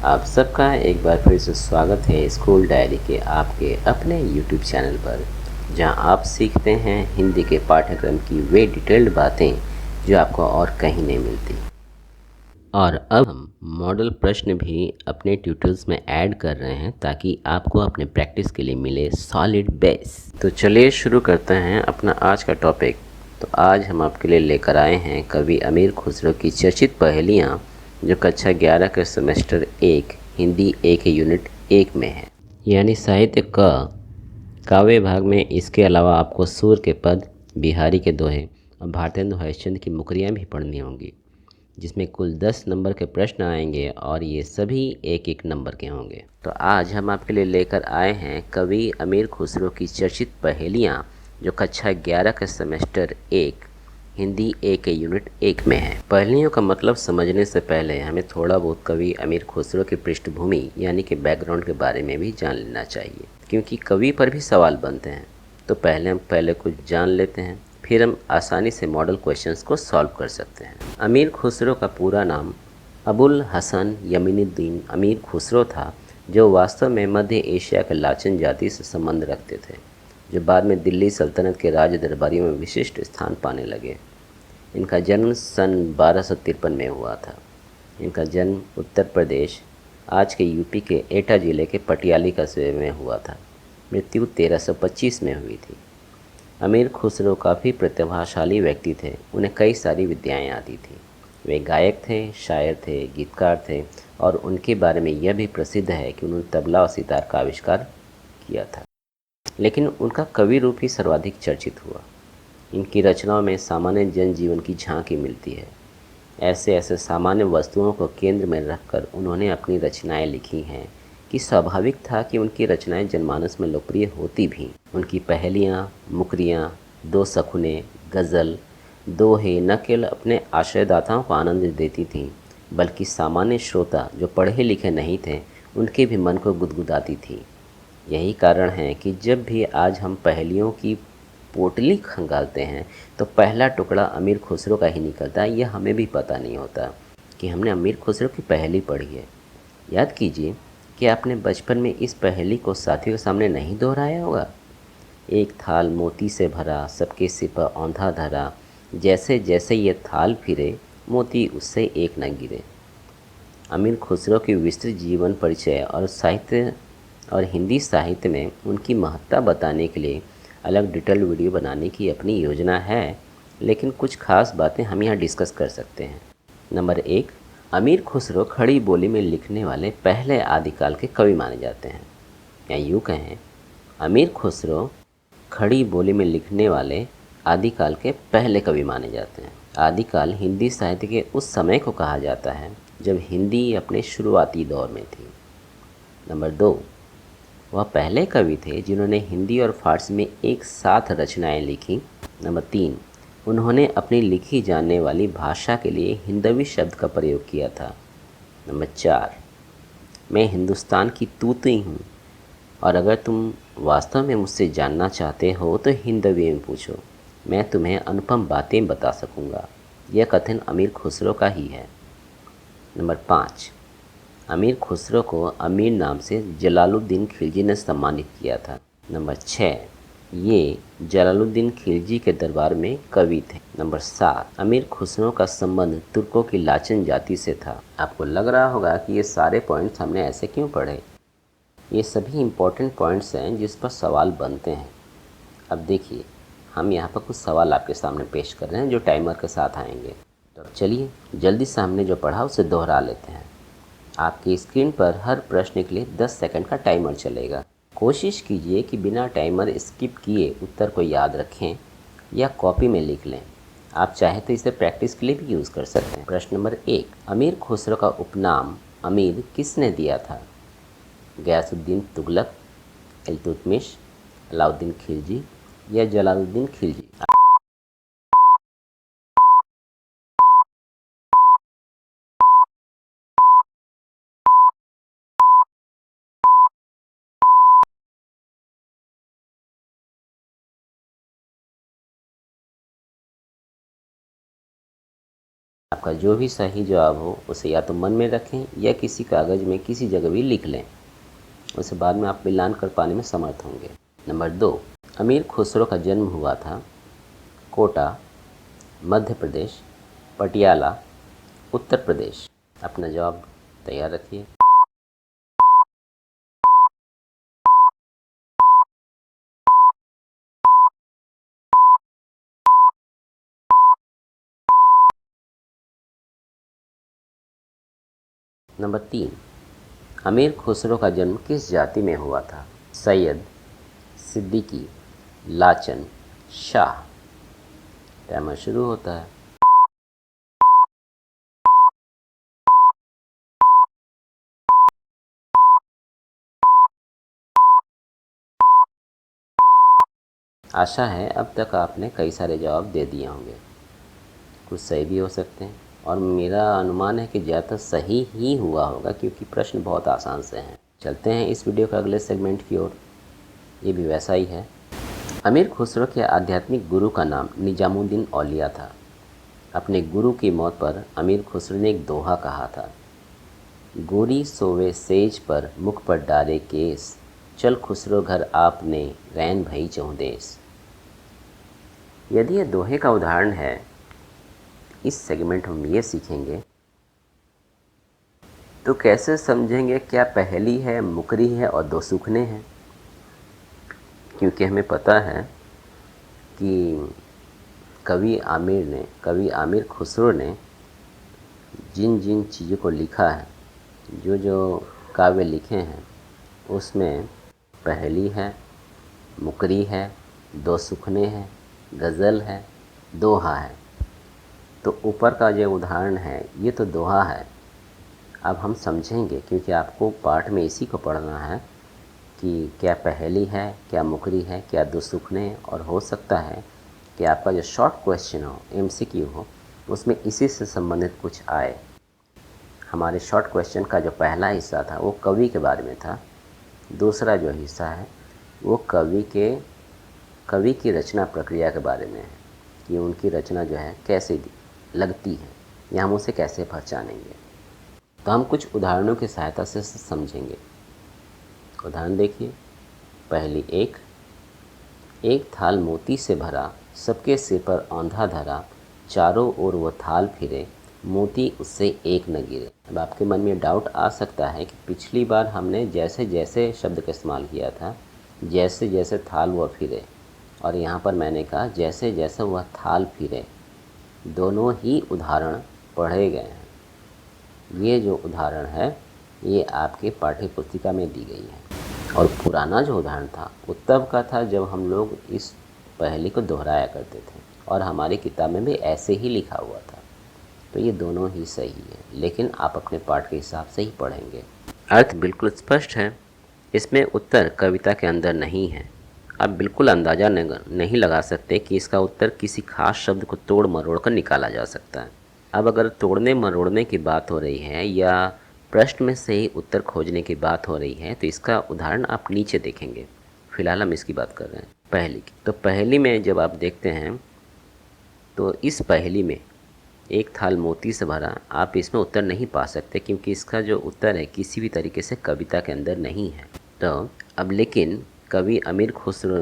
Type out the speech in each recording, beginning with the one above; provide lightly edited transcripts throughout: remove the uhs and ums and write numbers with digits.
आप सबका एक बार फिर से स्वागत है स्कूल डायरी के आपके अपने YouTube चैनल पर, जहां आप सीखते हैं हिंदी के पाठ्यक्रम की वे डिटेल्ड बातें जो आपको और कहीं नहीं मिलती। और अब हम मॉडल प्रश्न भी अपने ट्यूटोरियल्स में ऐड कर रहे हैं ताकि आपको अपने प्रैक्टिस के लिए मिले सॉलिड बेस। तो चलिए शुरू करते हैं अपना आज का टॉपिक। तो आज हम आपके लिए लेकर आए हैं कवि अमीर खुसरो की चर्चित पहेलियाँ, जो कक्षा 11 के सेमेस्टर 1 हिंदी ए के यूनिट 1 में है, यानी साहित्य का काव्य भाग में। इसके अलावा आपको सूर के पद, बिहारी के दोहे और भारतेंदु हरिश्चंद्र की मुकरियाँ भी पढ़नी होंगी, जिसमें कुल 10 नंबर के प्रश्न आएंगे और ये सभी एक एक नंबर के होंगे। तो आज हम आपके लिए लेकर आए हैं कवि अमीर खुसरो की चर्चित पहेलियाँ, जो कक्षा 11 के सेमेस्टर 1 हिंदी ए के यूनिट 1 में है। पहेलियों का मतलब समझने से पहले हमें थोड़ा बहुत कवि अमीर खुसरो की पृष्ठभूमि यानी कि बैकग्राउंड के बारे में भी जान लेना चाहिए, क्योंकि कवि पर भी सवाल बनते हैं। तो पहले कुछ जान लेते हैं, फिर हम आसानी से मॉडल क्वेश्चंस को सॉल्व कर सकते हैं। अमीर खुसरो का पूरा नाम अबुल हसन यमीनुद्दीन अमीर खुसरो था, जो वास्तव में मध्य एशिया के लाचन जाति से संबंध रखते थे, जो बाद में दिल्ली सल्तनत के राज दरबारियों में विशिष्ट स्थान पाने लगे। इनका जन्म सन 1253 में हुआ था। इनका जन्म उत्तर प्रदेश, आज के यूपी के एटा जिले के पटियाली कस्बे में हुआ था। मृत्यु 1325 में हुई थी। अमीर खुसरो काफ़ी प्रतिभाशाली व्यक्ति थे। उन्हें कई सारी विद्याएं आती थी। वे गायक थे, शायर थे, गीतकार थे, और उनके बारे में यह भी प्रसिद्ध है कि उन्होंने तबला और सितार का आविष्कार किया था। लेकिन उनका कवि रूप ही सर्वाधिक चर्चित हुआ। इनकी रचनाओं में सामान्य जनजीवन की झांकी मिलती है। ऐसे ऐसे सामान्य वस्तुओं को केंद्र में रखकर उन्होंने अपनी रचनाएं लिखी हैं कि स्वाभाविक था कि उनकी रचनाएं जनमानस में लोकप्रिय होती भी। उनकी पहेलियाँ, मुकरियाँ, दो सखुने, गज़ल, दोहे न केवल अपने आश्रयदाताओं को आनंद देती थीं, बल्कि सामान्य श्रोता जो पढ़े लिखे नहीं थे उनके भी मन को गुदगुदाती थी। यही कारण है कि जब भी आज हम पहेलियों की पोटली खंगालते हैं तो पहला टुकड़ा अमीर खुसरो का ही निकलता है। यह हमें भी पता नहीं होता कि हमने अमीर खुसरो की पहेली पढ़ी है। याद कीजिए कि आपने बचपन में इस पहेली को साथियों के सामने नहीं दोहराया होगा। एक थाल मोती से भरा, सबके सिर पर औंधा धरा, जैसे जैसे ये थाल फिरे, मोती उससे एक न गिरे। अमीर खुसरो की विस्तृत जीवन परिचय और साहित्य और हिंदी साहित्य में उनकी महत्ता बताने के लिए अलग डिटेल्ड वीडियो बनाने की अपनी योजना है, लेकिन कुछ खास बातें हम यहाँ डिस्कस कर सकते हैं। नंबर 1, अमीर खुसरो खड़ी बोली में लिखने वाले पहले आदिकाल के कवि माने जाते हैं। या यूँ कहें, अमीर खुसरो खड़ी बोली में लिखने वाले आदिकाल के पहले कवि माने जाते हैं। आदिकाल हिंदी साहित्य के उस समय को कहा जाता है जब हिंदी अपने शुरुआती दौर में थी। नंबर 2, वह पहले कवि थे जिन्होंने हिंदी और फारसी में एक साथ रचनाएं लिखी। नंबर 3, उन्होंने अपनी लिखी जाने वाली भाषा के लिए हिंदवी शब्द का प्रयोग किया था। नंबर 4, मैं हिंदुस्तान की तूती हूँ, और अगर तुम वास्तव में मुझसे जानना चाहते हो तो हिंदवी में पूछो, मैं तुम्हें अनुपम बातें बता सकूँगा। यह कथन अमीर खुसरो का ही है। नंबर 5, अमीर खुसरो को अमीर नाम से जलालुद्दीन खिलजी ने सम्मानित किया था। नंबर 6, ये जलालुद्दीन खिलजी के दरबार में कवि थे। नंबर 7, अमीर खुसरो का संबंध तुर्कों की लाचन जाति से था। आपको लग रहा होगा कि ये सारे पॉइंट्स हमने ऐसे क्यों पढ़े। ये सभी इम्पोर्टेंट पॉइंट्स हैं जिस पर सवाल बनते हैं। अब देखिए, हम यहाँ पर कुछ सवाल आपके सामने पेश कर रहे हैं जो टाइमर के साथ आएंगे। तो चलिए जल्दी से हमने जो पढ़ा उसे दोहरा लेते हैं। आपकी स्क्रीन पर हर प्रश्न के लिए 10 सेकंड का टाइमर चलेगा। कोशिश कीजिए कि बिना टाइमर स्किप किए उत्तर को याद रखें या कॉपी में लिख लें। आप चाहे तो इसे प्रैक्टिस के लिए भी यूज़ कर सकते हैं। प्रश्न नंबर 1, अमीर खुसरो का उपनाम अमीर किसने दिया था? गयासुद्दीन तुगलक, इल्तुतमिश, अलाउद्दीन खिलजी या जलालुद्दीन खिलजी? आपका जो भी सही जवाब हो उसे या तो मन में रखें या किसी कागज़ में किसी जगह भी लिख लें। उसे बाद में आप मिलान कर पाने में समर्थ होंगे। नंबर 2, अमीर खुसरो का जन्म हुआ था कोटा, मध्य प्रदेश, पटियाला, उत्तर प्रदेश। अपना जवाब तैयार रखिए। नंबर 3, अमीर खुसरो का जन्म किस जाति में हुआ था? सैयद, सिद्दीकी, लाचन, शाह। टाइमर शुरू होता है। आशा है अब तक आपने कई सारे जवाब दे दिए होंगे। कुछ सही भी हो सकते हैं और मेरा अनुमान है कि ज़्यादातर सही ही हुआ होगा क्योंकि प्रश्न बहुत आसान से हैं। चलते हैं इस वीडियो के अगले सेगमेंट की ओर। ये भी वैसा ही है। अमीर खुसरो के आध्यात्मिक गुरु का नाम निजामुद्दीन औलिया था। अपने गुरु की मौत पर अमीर खुसरो ने एक दोहा कहा था, गोरी सोवे सेज पर मुख पर डारे केस, चल खुसरो घर आपने रैन भई चौदेस। यदि यह दोहे का उदाहरण है, इस सेगमेंट में हम ये सीखेंगे तो कैसे समझेंगे क्या पहली है, मुकरी है और दो सुखने हैं। क्योंकि हमें पता है कि कवि आमिर खुसरो ने जिन जिन चीज़ों को लिखा है, जो जो काव्य लिखे हैं, उसमें पहली है, मुकरी है, दो सुखने हैं, गज़ल है, दोहा है। तो ऊपर का जो उदाहरण है ये तो दोहा है। अब हम समझेंगे क्योंकि आपको पाठ में इसी को पढ़ना है कि क्या पहली है, क्या मुकरी है, क्या दो सुखने हैं। और हो सकता है कि आपका जो शॉर्ट क्वेश्चन हो, MCQ हो, उसमें इसी से संबंधित कुछ आए। हमारे शॉर्ट क्वेश्चन का जो पहला हिस्सा था वो कवि के बारे में था। दूसरा जो हिस्सा है वो कवि की रचना प्रक्रिया के बारे में है कि उनकी रचना जो है कैसे लगती है या हम उसे कैसे पहचानेंगे। तो हम कुछ उदाहरणों की सहायता से समझेंगे। उदाहरण देखिए। पहली एक थाल मोती से भरा, सबके सिर पर औंधा धरा, चारों ओर वो थाल फिरे, मोती उससे एक न गिरे। अब आपके मन में डाउट आ सकता है कि पिछली बार हमने जैसे जैसे शब्द का इस्तेमाल किया था, जैसे जैसे थाल वह फिरे, और यहाँ पर मैंने कहा जैसे जैसे वह थाल फिरे। दोनों ही उदाहरण पढ़े गए हैं। ये जो उदाहरण है ये आपके पाठ्य पुस्तिका में दी गई है। और पुराना जो उदाहरण था वो तब का था जब हम लोग इस पहेली को दोहराया करते थे और हमारी किताब में भी ऐसे ही लिखा हुआ था। तो ये दोनों ही सही है, लेकिन आप अपने पाठ के हिसाब से ही पढ़ेंगे। अर्थ बिल्कुल स्पष्ट है। इसमें उत्तर कविता के अंदर नहीं है। आप बिल्कुल अंदाज़ा नहीं लगा सकते कि इसका उत्तर किसी खास शब्द को तोड़ मरोड़ कर निकाला जा सकता है। अब अगर तोड़ने मरोड़ने की बात हो रही है या प्रश्न में से ही उत्तर खोजने की बात हो रही है तो इसका उदाहरण आप नीचे देखेंगे। फिलहाल हम इसकी बात कर रहे हैं पहेली की। तो पहेली में जब आप देखते हैं तो इस पहेली में एक थाल मोती से भरा, आप इसमें उत्तर नहीं पा सकते क्योंकि इसका जो उत्तर है किसी भी तरीके से कविता के अंदर नहीं है। तो अब लेकिन कवि अमीर खुसरो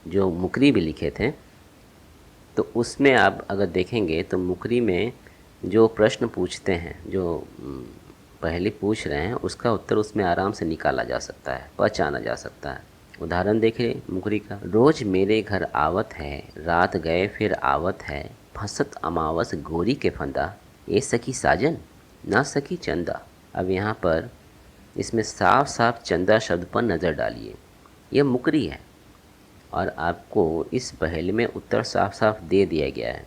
जो मुकरी भी लिखे थे तो उसमें आप अगर देखेंगे तो मुकरी में जो प्रश्न पूछते हैं, जो पहले पूछ रहे हैं, उसका उत्तर उसमें आराम से निकाला जा सकता है, पहचाना जा सकता है। उदाहरण देखिए मुकरी का। रोज मेरे घर आवत है, रात गए फिर आवत है, फंसत अमावस गोरी के फंदा, ये सखी साजन ना सखी चंदा। अब यहाँ पर इसमें साफ साफ चंदा शब्द पर नज़र डालिए। यह मुकरी है और आपको इस पहेली में उत्तर साफ साफ दे दिया गया है।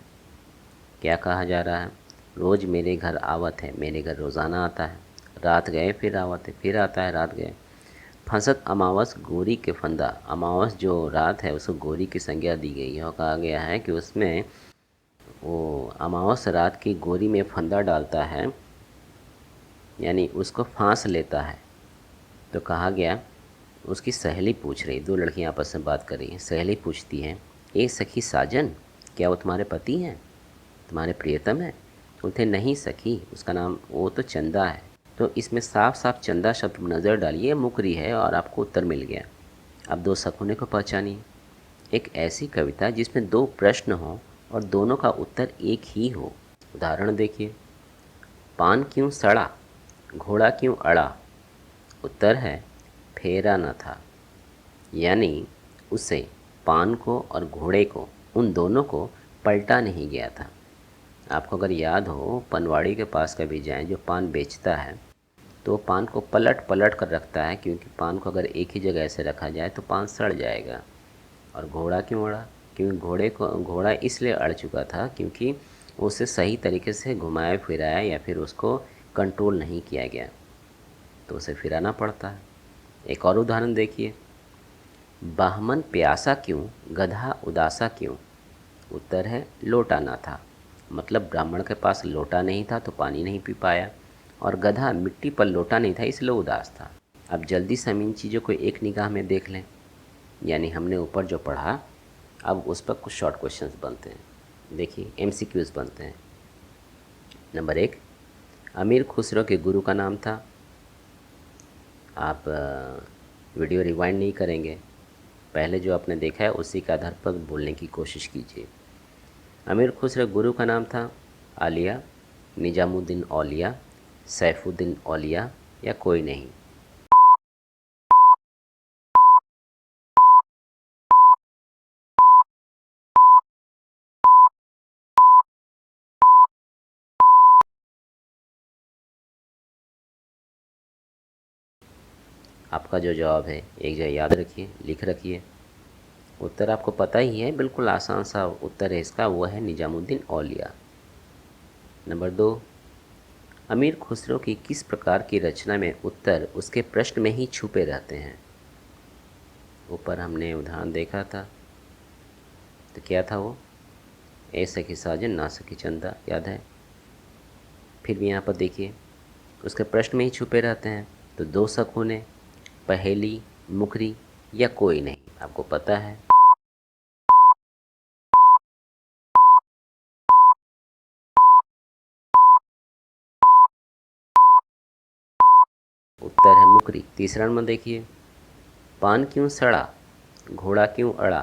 क्या कहा जा रहा है? रोज़ मेरे घर आवत है, मेरे घर रोज़ाना आता है, रात गए फिर आवत है, फिर आता है, रात गए। फंसत अमावस गोरी के फंदा, अमावस जो रात है उसको गोरी की संज्ञा दी गई है और कहा गया है कि उसमें वो अमावस रात की गोरी में फंदा डालता है, यानी उसको फांस लेता है। तो कहा गया उसकी सहेली पूछ रही, दो लड़कियां आपस में बात कर रही हैं। सहेली पूछती है, ए सखी साजन, क्या वो तुम्हारे पति हैं, तुम्हारे प्रियतम हैं? बोलते नहीं सखी, उसका नाम वो तो चंदा है। तो इसमें साफ साफ चंदा शब्द नज़र डालिए, मुकरी है और आपको उत्तर मिल गया। अब दो शकुने को पहचानिए। एक ऐसी कविता जिसमें दो प्रश्न हो और दोनों का उत्तर एक ही हो। उदाहरण देखिए, पान क्यों सड़ा, घोड़ा क्यों अड़ा। उत्तर है फेरा न था, यानी उसे, पान को और घोड़े को, उन दोनों को पलटा नहीं गया था। आपको अगर याद हो, पनवाड़ी के पास कभी जाएं जो पान बेचता है, तो वो पान को पलट पलट कर रखता है, क्योंकि पान को अगर एक ही जगह ऐसे रखा जाए तो पान सड़ जाएगा। और घोड़ा क्यों अड़ा, क्योंकि घोड़ा इसलिए अड़ चुका था क्योंकि उसे सही तरीके से घुमाया फिराया या फिर उसको कंट्रोल नहीं किया गया, तो उसे फिराना पड़ता है। एक और उदाहरण देखिए, बाहमन प्यासा क्यों, गधा उदासा क्यों। उत्तर है लोटा ना था, मतलब ब्राह्मण के पास लोटा नहीं था तो पानी नहीं पी पाया, और गधा मिट्टी पर लोटा नहीं था इसलिए उदास था। अब जल्दी से हम इन चीज़ों को एक निगाह में देख लें, यानी हमने ऊपर जो पढ़ा अब उस पर कुछ शॉर्ट क्वेश्चंस बनते हैं। देखिए, एमसीक्यूज बनते हैं। नंबर 1, अमीर खुसरो के गुरु का नाम था। आप वीडियो रिवाइंड नहीं करेंगे, पहले जो आपने देखा है उसी के आधार पर बोलने की कोशिश कीजिए। अमीर खुसरो गुरु का नाम था आलिया, निजामुद्दीन औलिया, सैफुद्दीन औलिया या कोई नहीं। आपका जो जवाब है एक जगह याद रखिए, लिख रखिए। उत्तर आपको पता ही है, बिल्कुल आसान सा उत्तर है इसका, वो है निजामुद्दीन औलिया। नंबर 2, अमीर खुसरो की किस प्रकार की रचना में उत्तर उसके प्रश्न में ही छुपे रहते हैं। ऊपर हमने उदाहरण देखा था, तो क्या था वो, ए सखी साजन ना सखी चंदा, याद है। फिर भी यहाँ पर देखिए, उसके प्रश्न में ही छुपे रहते हैं, तो दो शकुने, पहेली, मुखरी या कोई नहीं, आपको पता है। उत्तर है मुकरी। तीसरा नंबर देखिए, पान क्यों सड़ा, घोड़ा क्यों अड़ा,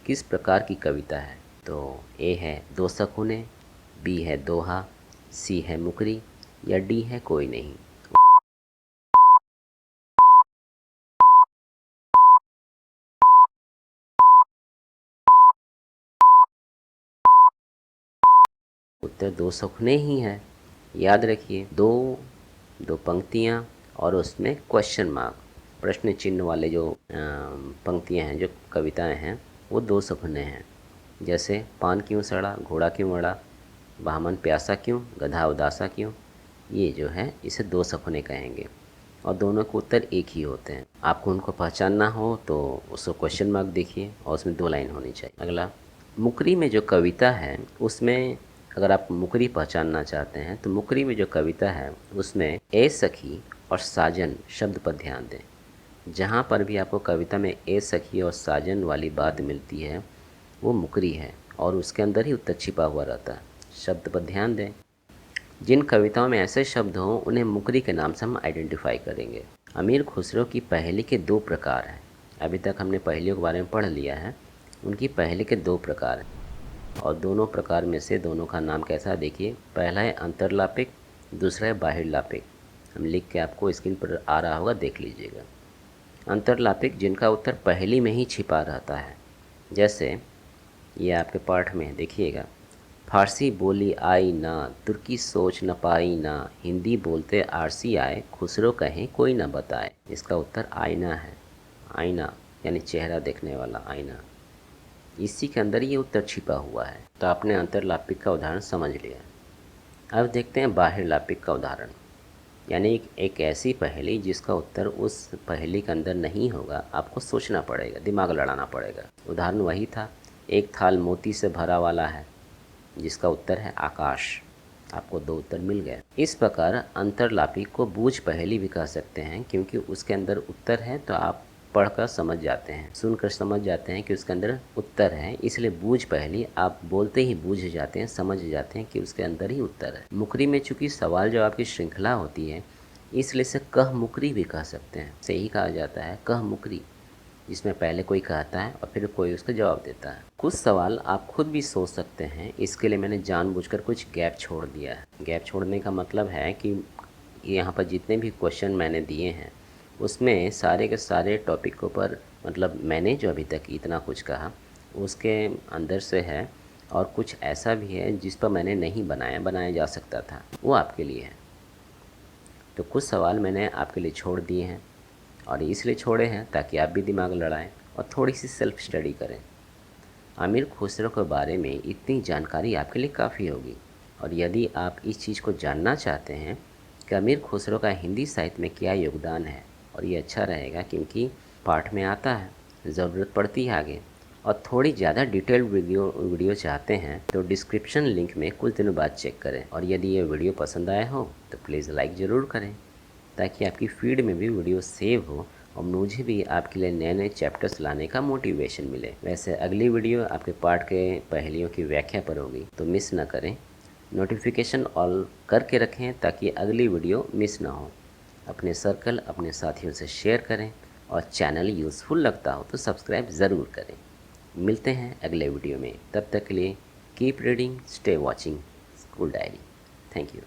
किस प्रकार की कविता है। तो ए है दो शकुने, बी है दोहा, सी है मुकरी या डी है कोई नहीं। उत्तर दो शकुने ही है। याद रखिए, दो दो पंक्तियाँ और उसमें क्वेश्चन मार्क, प्रश्न चिन्ह वाले जो पंक्तियाँ हैं, जो कविताएं हैं, वो दो शकुने हैं। जैसे पान क्यों सड़ा, घोड़ा क्यों अड़ा, बामन प्यासा क्यों, गधा उदासा क्यों, ये जो है इसे दो शकुने कहेंगे और दोनों के उत्तर एक ही होते हैं। आपको उनको पहचानना हो तो उसको क्वेश्चन मार्क देखिए और उसमें दो लाइन होनी चाहिए। अगला, मुकरी में जो कविता है उसमें, अगर आप मुकरी पहचानना चाहते हैं तो मुकरी में जो कविता है उसमें ए सखी और साजन शब्द पर ध्यान दें। जहाँ पर भी आपको कविता में ए सखी और साजन वाली बात मिलती है वो मुकरी है और उसके अंदर ही उत्तर छिपा हुआ रहता है। शब्द पर ध्यान दें। जिन कविताओं में ऐसे शब्द हों उन्हें मुकरी के नाम से हम आइडेंटिफाई करेंगे। अमीर खुसरो की पहेली के दो प्रकार हैं। अभी तक हमने पहेलियों के बारे में पढ़ लिया है। उनकी पहेली के दो प्रकार हैं और दोनों प्रकार में से दोनों का नाम कैसा है देखिए। पहला है अंतरलापिक, दूसरा है बाहिरलापिक। हम लिख के आपको स्क्रीन पर आ रहा होगा, देख लीजिएगा। अंतरलापिक जिनका उत्तर पहेली में ही छिपा रहता है। जैसे ये आपके पाठ में देखिएगा, फारसी बोली आई ना, तुर्की सोच न पाई ना, हिंदी बोलते आरसी आए, खुसरो कहें कोई न बताए। इसका उत्तर आईना है। आईना यानी चेहरा देखने वाला आईना, इसी के अंदर ये उत्तर छिपा हुआ है। तो आपने अंतरलापिक का उदाहरण समझ लिया। अब देखते हैं बाहिरलापिक का उदाहरण, यानी एक ऐसी पहेली जिसका उत्तर उस पहेली के अंदर नहीं होगा, आपको सोचना पड़ेगा, दिमाग लड़ाना पड़ेगा। उदाहरण वही था, एक थाल मोती से भरा वाला है, जिसका उत्तर है आकाश। आपको दो उत्तर मिल गए। इस प्रकार अंतरलापी को बूझ पहेली भी कह सकते हैं, क्योंकि उसके अंदर उत्तर है तो आप पढ़कर समझ जाते हैं, सुनकर समझ जाते हैं कि उसके अंदर उत्तर है, इसलिए बूझ पहली आप बोलते ही बूझ जाते हैं, समझ जाते हैं कि उसके अंदर ही उत्तर है। मुकरी में चूंकि सवाल जवाब की श्रृंखला होती है, इसलिए इसे कह मुकरी भी कह सकते हैं। सही कहा जाता है कह मुकरी, जिसमें पहले कोई कहता है और फिर कोई उसका जवाब देता है। कुछ सवाल आप खुद भी सोच सकते हैं, इसके लिए मैंने जानबूझकर कुछ गैप छोड़ दिया है। गैप छोड़ने का मतलब है कि यहाँ पर जितने भी क्वेश्चन मैंने दिए हैं उसमें सारे के सारे टॉपिकों पर, मतलब मैंने जो अभी तक इतना कुछ कहा उसके अंदर से है, और कुछ ऐसा भी है जिस पर मैंने नहीं बनाया जा सकता था, वो आपके लिए है। तो कुछ सवाल मैंने आपके लिए छोड़ दिए हैं, और इसलिए छोड़े हैं ताकि आप भी दिमाग लड़ाएं और थोड़ी सी सेल्फ स्टडी करें। अमीर खुसरो के बारे में इतनी जानकारी आपके लिए काफ़ी होगी, और यदि आप इस चीज़ को जानना चाहते हैं कि अमीर खुसरो का हिंदी साहित्य में क्या योगदान है, और ये अच्छा रहेगा क्योंकि पाठ में आता है, ज़रूरत पड़ती है आगे, और थोड़ी ज़्यादा डिटेल्ड वीडियो चाहते हैं तो डिस्क्रिप्शन लिंक में कुछ दिनों बाद चेक करें। और यदि ये वीडियो पसंद आया हो तो प्लीज़ लाइक ज़रूर करें, ताकि आपकी फीड में भी वीडियो सेव हो और मुझे भी आपके लिए नए नए चैप्टर्स लाने का मोटिवेशन मिले। वैसे अगली वीडियो आपके पाठ के पहेलियों की व्याख्या पर होगी, तो मिस ना करें। नोटिफिकेशन ऑल करके रखें ताकि अगली वीडियो मिस ना हो। अपने सर्कल, अपने साथियों से शेयर करें, और चैनल यूज़फुल लगता हो तो सब्सक्राइब ज़रूर करें। मिलते हैं अगले वीडियो में, तब तक के लिए keep reading, stay watching school diary. Thank you.